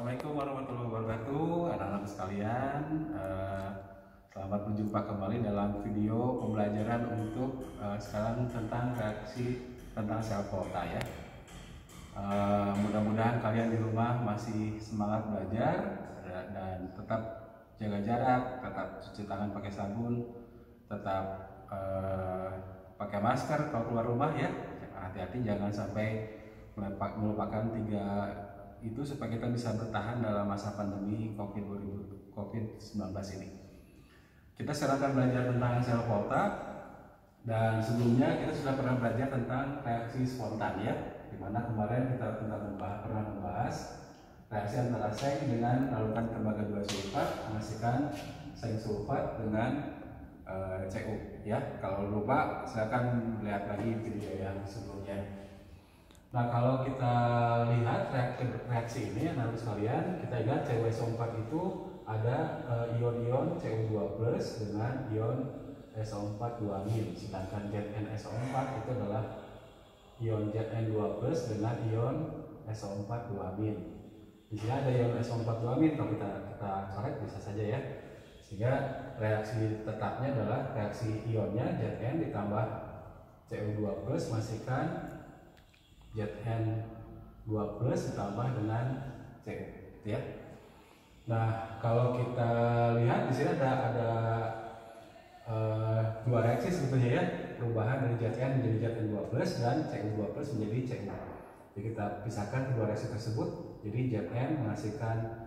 Assalamualaikum warahmatullahi wabarakatuh, anak-anak sekalian. Selamat berjumpa kembali dalam video pembelajaran untuk sekarang tentang reaksi tentang sel volta ya. Mudah-mudahan kalian di rumah masih semangat belajar dan tetap jaga jarak, tetap cuci tangan pakai sabun, tetap pakai masker kalau keluar rumah ya. Hati-hati jangan sampai melupakan tiga itu supaya kita bisa bertahan dalam masa pandemi COVID-19 ini. Kita sekarang akan belajar tentang sel volta, dan sebelumnya kita sudah pernah belajar tentang reaksi spontan ya, dimana kemarin kita pernah membahas reaksi antara seng dengan larutan tembaga 2 sulfat menghasilkan seng sulfat dengan Cu ya. Kalau lupa silakan lihat lagi video yang sebelumnya. Nah, kalau kita lihat reaksi ini anak-anak sekalian, kita ingat CuSO4 itu ada ion-ion Cu2+ dengan ion SO4 2-, sedangkan ZnSO4 itu adalah ion Zn2+ dengan ion SO4 2-. Di sini ada ion SO4 2-, kalau kita coret bisa saja ya. Sehingga reaksi tetapnya adalah reaksi ionnya Zn ditambah Cu2+ menghasilkan Zn2+ ditambah dengan Cu ya. Nah, kalau kita lihat di sini ada dua reaksi sebetulnya ya, perubahan dari Zn menjadi Zn2+ dan Cu2+ menjadi Cu. Jadi kita pisahkan kedua reaksi tersebut. Jadi Zn menghasilkan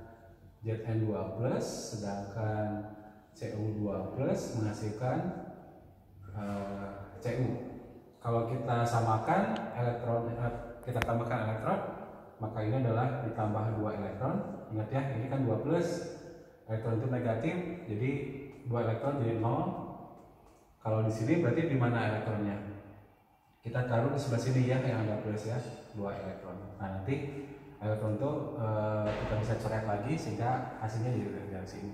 Zn2+, sedangkan Cu2+ menghasilkan Cu. Kalau kita samakan elektron, kita tambahkan elektron, maka ini adalah ditambah 2 elektron. Ingat ya, ini kan 2+, elektron itu negatif, jadi 2 elektron jadi 0. Kalau di sini berarti di mana elektronnya? Kita taruh di sebelah sini ya, yang ada plus ya, 2 elektron. Nah, nanti elektron itu kita bisa coret lagi sehingga hasilnya jadi dari sini.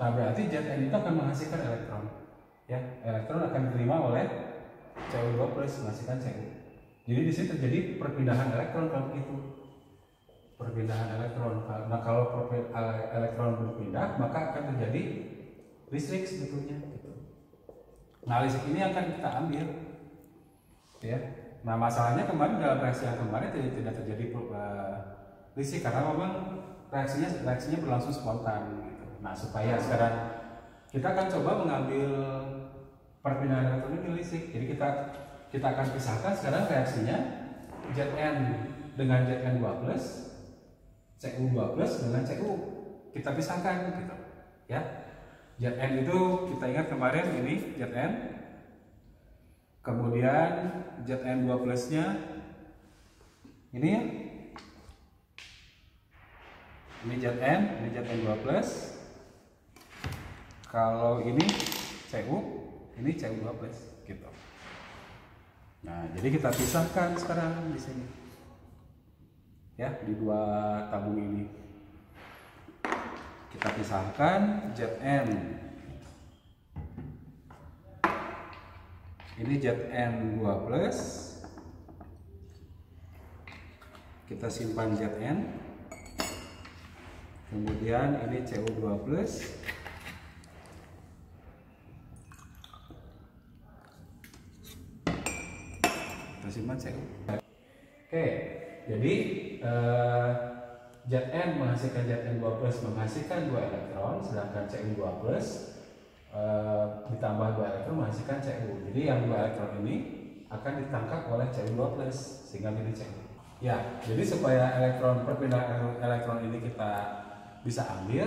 Nah, berarti Zn itu akan menghasilkan elektron. Ya, elektron akan diterima oleh Cu2+ menghasilkan Cu. Jadi di sini terjadi perpindahan elektron kalau begitu. Perpindahan elektron. Nah, kalau elektron berpindah, maka akan terjadi listrik sebetulnya. Gitu. Nah, listrik ini akan kita ambil. Ya. Nah, masalahnya kemarin dalam reaksi yang kemarin tidak terjadi listrik karena memang reaksinya berlangsung spontan. Gitu. Nah, supaya sekarang kita akan coba mengambil perpindahan elektron ini listrik. Jadi kita akan pisahkan sekarang reaksinya Zn dengan Zn2+, Cu2+ dengan Cu. Kita pisahkan gitu. Ya. Zn itu kita ingat kemarin ini Zn. Kemudian Zn2+-nya ini ya. Ini Zn, ini Zn2+. Kalau ini Cu, ini Cu2+ gitu. Nah, jadi kita pisahkan sekarang di sini. Ya, di dua tabung ini. Kita pisahkan Zn. Ini Zn2+. Kita simpan Zn. Kemudian ini Cu2+. Simpan Cu. Oke, jadi Zn menghasilkan Zn2+ menghasilkan 2 elektron, sedangkan Cu2+ ditambah 2 elektron menghasilkan Cu. Jadi yang 2 elektron ini akan ditangkap oleh Cu2+ sehingga menjadi Cu. Ya, jadi supaya perpindahan elektron ini kita bisa ambil,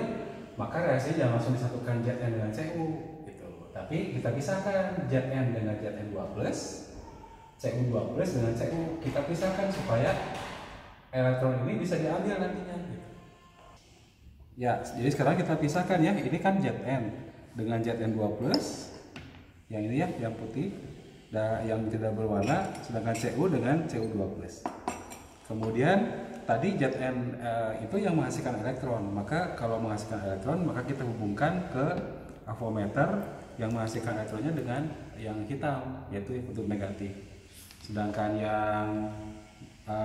maka reaksinya jangan langsung disatukan Zn dengan Cu gitu. Tapi kita pisahkan Zn dengan Zn2+, Cu2+ dengan Cu, kita pisahkan supaya elektron ini bisa diambil nantinya. Ya, jadi sekarang kita pisahkan ya. Ini kan Zn dengan Zn2+, yang ini ya, yang putih, dan yang tidak berwarna, sedangkan Cu dengan Cu2+. Kemudian tadi Zn itu yang menghasilkan elektron. Maka kalau menghasilkan elektron, maka kita hubungkan ke avometer yang menghasilkan elektronnya dengan yang hitam, yaitu kutub negatif. Sedangkan yang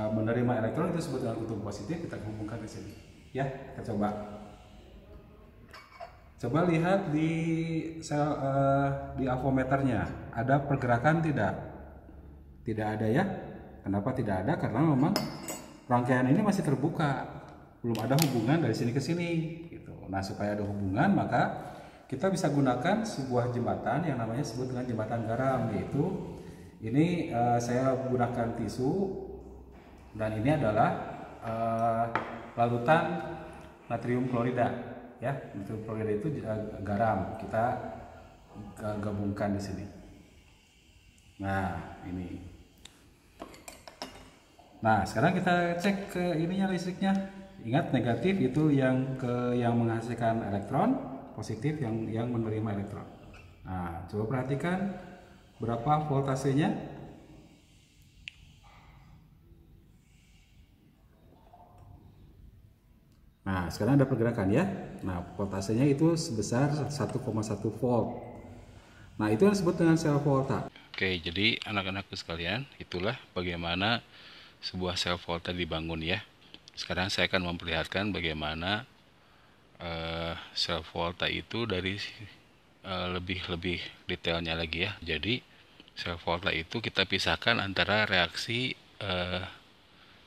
menerima elektron itu disebut dengan kutub positif, kita hubungkan ke sini. Ya, kita coba. Coba lihat di sel di avometernya, ada pergerakan tidak? Tidak ada ya. Kenapa tidak ada? Karena memang rangkaian ini masih terbuka, belum ada hubungan dari sini ke sini gitu. Nah, supaya ada hubungan maka kita bisa gunakan sebuah jembatan yang namanya disebut dengan jembatan garam, yaitu ini saya gunakan tisu, dan ini adalah larutan natrium klorida ya. Natrium klorida itu garam, kita gabungkan di sini. Nah, ini. Nah, sekarang kita cek ke ininya listriknya. Ingat, negatif itu yang menghasilkan elektron, positif yang menerima elektron. Nah, coba perhatikan berapa voltasenya. Nah, sekarang ada pergerakan ya. Nah, voltasenya itu sebesar 1,1 volt. Nah, itu yang disebut dengan sel volta. Oke, jadi anak-anakku sekalian, itulah bagaimana sebuah sel volta dibangun ya. Sekarang saya akan memperlihatkan bagaimana sel volta itu dari lebih detailnya lagi ya. Jadi sel volta itu kita pisahkan antara reaksi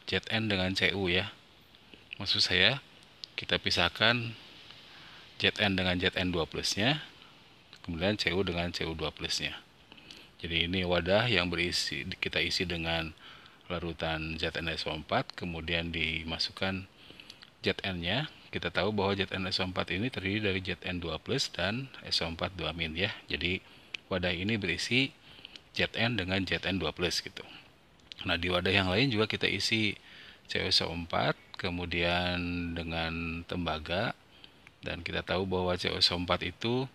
Zn dengan Cu ya. Maksud saya kita pisahkan Zn dengan Zn2 plusnya, kemudian Cu dengan Cu2 plusnya. Jadi ini wadah yang berisi, kita isi dengan larutan ZnSO4, kemudian dimasukkan Zn-nya. Kita tahu bahwa ZnSO4 ini terdiri dari Zn2 plus dan SO4 2- ya. Jadi wadah ini berisi Zn dengan Zn2 plus gitu. Nah, di wadah yang lain juga kita isi CuSO4 kemudian dengan tembaga, dan kita tahu bahwa CuSO4 itu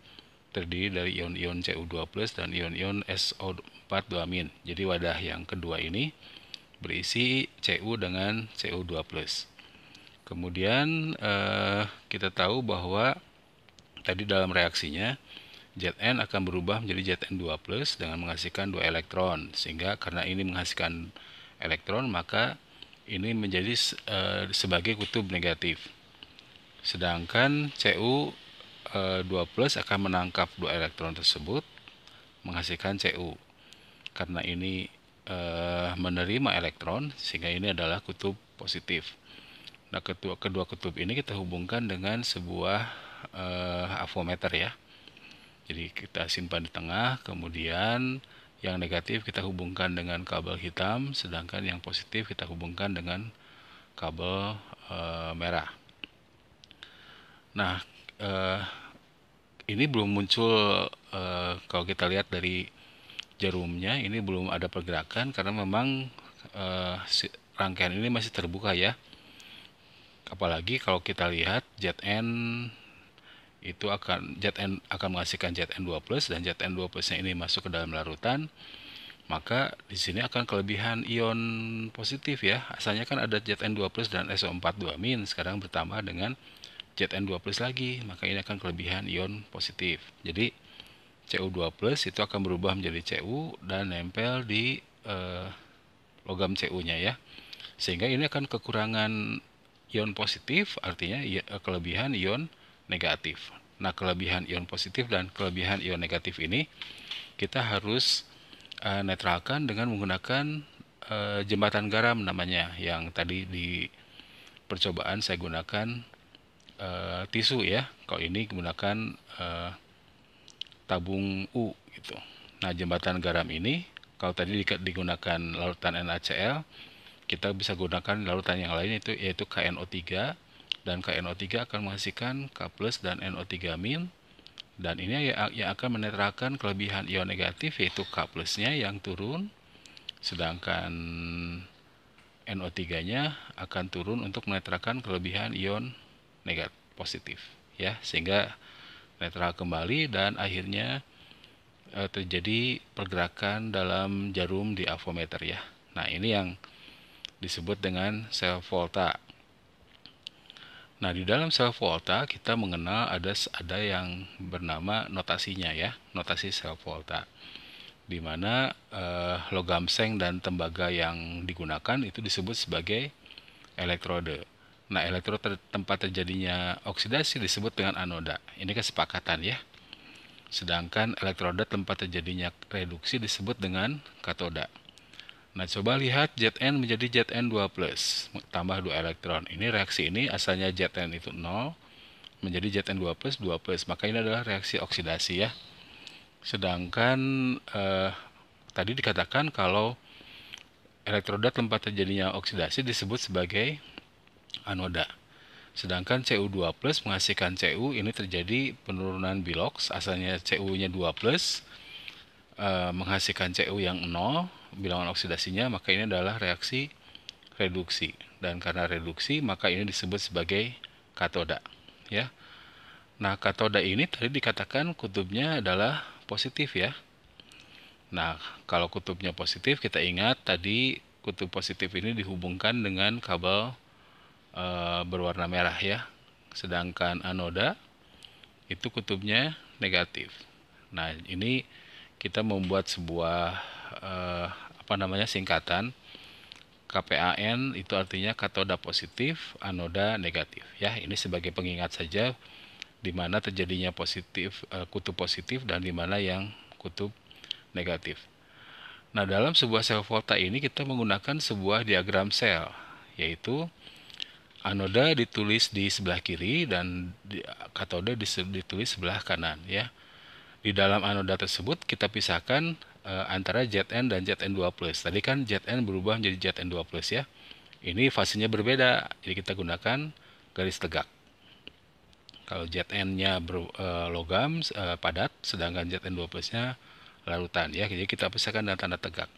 terdiri dari ion-ion Cu2 plus dan ion-ion SO4 2-. Jadi wadah yang kedua ini berisi Cu dengan Cu2 plus. Kemudian kita tahu bahwa tadi dalam reaksinya Zn akan berubah menjadi Zn2 plus dengan menghasilkan 2 elektron, sehingga karena ini menghasilkan elektron maka ini menjadi sebagai kutub negatif. Sedangkan Cu2 plus akan menangkap 2 elektron tersebut menghasilkan Cu. Karena ini menerima elektron sehingga ini adalah kutub positif. Nah, kedua kutub ini kita hubungkan dengan sebuah avometer ya. Jadi kita simpan di tengah, kemudian yang negatif kita hubungkan dengan kabel hitam, sedangkan yang positif kita hubungkan dengan kabel merah. Nah, ini belum muncul, kalau kita lihat dari jarumnya ini belum ada pergerakan karena memang rangkaian ini masih terbuka ya. Apalagi kalau kita lihat Zn akan menghasilkan Zn2 plus, dan Zn2 plusnya ini masuk ke dalam larutan, maka di sini akan kelebihan ion positif ya. Asalnya kan ada Zn2 plus dan SO4 2-, sekarang bertambah dengan Zn2 plus lagi, maka ini akan kelebihan ion positif. Jadi Cu2 plus itu akan berubah menjadi Cu dan nempel di logam Cu-nya ya. Sehingga ini akan kekurangan ion positif, artinya kelebihan ion negatif. Nah, kelebihan ion positif dan kelebihan ion negatif ini kita harus netralkan dengan menggunakan jembatan garam namanya, yang tadi di percobaan saya gunakan tisu ya. Kalau ini menggunakan tabung U gitu. Nah, jembatan garam ini kalau tadi digunakan larutan NaCl, kita bisa gunakan larutan yang lain yaitu KNO3, dan KNO3 akan menghasilkan K+ dan NO3-, dan ini yang akan menetralkan kelebihan ion negatif yaitu K+ nya yang turun, sedangkan NO3-nya akan turun untuk menetralkan kelebihan ion negatif positif ya, sehingga netral kembali dan akhirnya terjadi pergerakan dalam jarum di avometer ya. Nah, ini yang disebut dengan sel volta. Nah, di dalam sel volta kita mengenal ada yang bernama notasinya ya, notasi sel volta, di mana logam seng dan tembaga yang digunakan itu disebut sebagai elektrode. Nah, elektrod tempat terjadinya oksidasi disebut dengan anoda. Ini kesepakatan ya. Sedangkan elektroda tempat terjadinya reduksi disebut dengan katoda. Nah, coba lihat Zn menjadi Zn2+, tambah 2 elektron. Ini reaksi ini asalnya Zn itu 0, menjadi Zn2+, 2+. Maka ini adalah reaksi oksidasi ya. Sedangkan tadi dikatakan kalau elektroda tempat terjadinya oksidasi disebut sebagai anoda. Sedangkan Cu2+ menghasilkan Cu, ini terjadi penurunan bilox, asalnya Cu-nya 2+, menghasilkan Cu yang 0, bilangan oksidasinya, maka ini adalah reaksi reduksi. Dan karena reduksi, maka ini disebut sebagai katoda. Ya. Nah, katoda ini tadi dikatakan kutubnya adalah positif ya. Nah, kalau kutubnya positif, kita ingat tadi kutub positif ini dihubungkan dengan kabel berwarna merah ya. Sedangkan anoda itu kutubnya negatif. Nah, ini kita membuat sebuah singkatan KPAN, itu artinya katoda positif, anoda negatif ya. Ini sebagai pengingat saja di mana terjadinya kutub positif dan di mana yang kutub negatif. Nah, dalam sebuah sel volta ini kita menggunakan sebuah diagram sel, yaitu anoda ditulis di sebelah kiri dan katoda ditulis sebelah kanan ya. Di dalam anoda tersebut kita pisahkan antara Zn dan Zn2+. Tadi kan Zn berubah menjadi Zn2+ ya. Ini fasenya berbeda, jadi kita gunakan garis tegak. Kalau Zn-nya logam padat, sedangkan Zn2+-nya larutan ya. Jadi kita pisahkan dengan tanda tegak.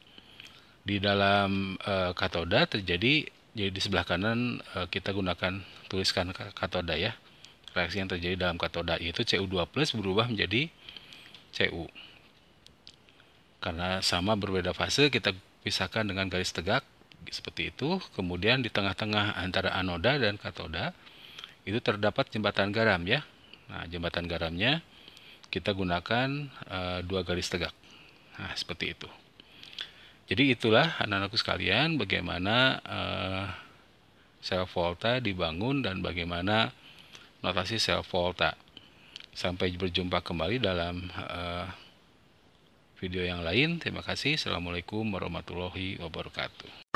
Di dalam katoda terjadi, jadi di sebelah kanan kita tuliskan katoda ya. Reaksi yang terjadi dalam katoda yaitu Cu2+ berubah menjadi Cu. Karena sama berbeda fase, kita pisahkan dengan garis tegak seperti itu. Kemudian di tengah-tengah antara anoda dan katoda itu terdapat jembatan garam ya. Nah, jembatan garamnya kita gunakan 2 garis tegak. Nah, seperti itu. Jadi itulah anak-anakku sekalian bagaimana sel volta dibangun dan bagaimana notasi sel volta. Sampai berjumpa kembali dalam video yang lain. Terima kasih. Assalamualaikum warahmatullahi wabarakatuh.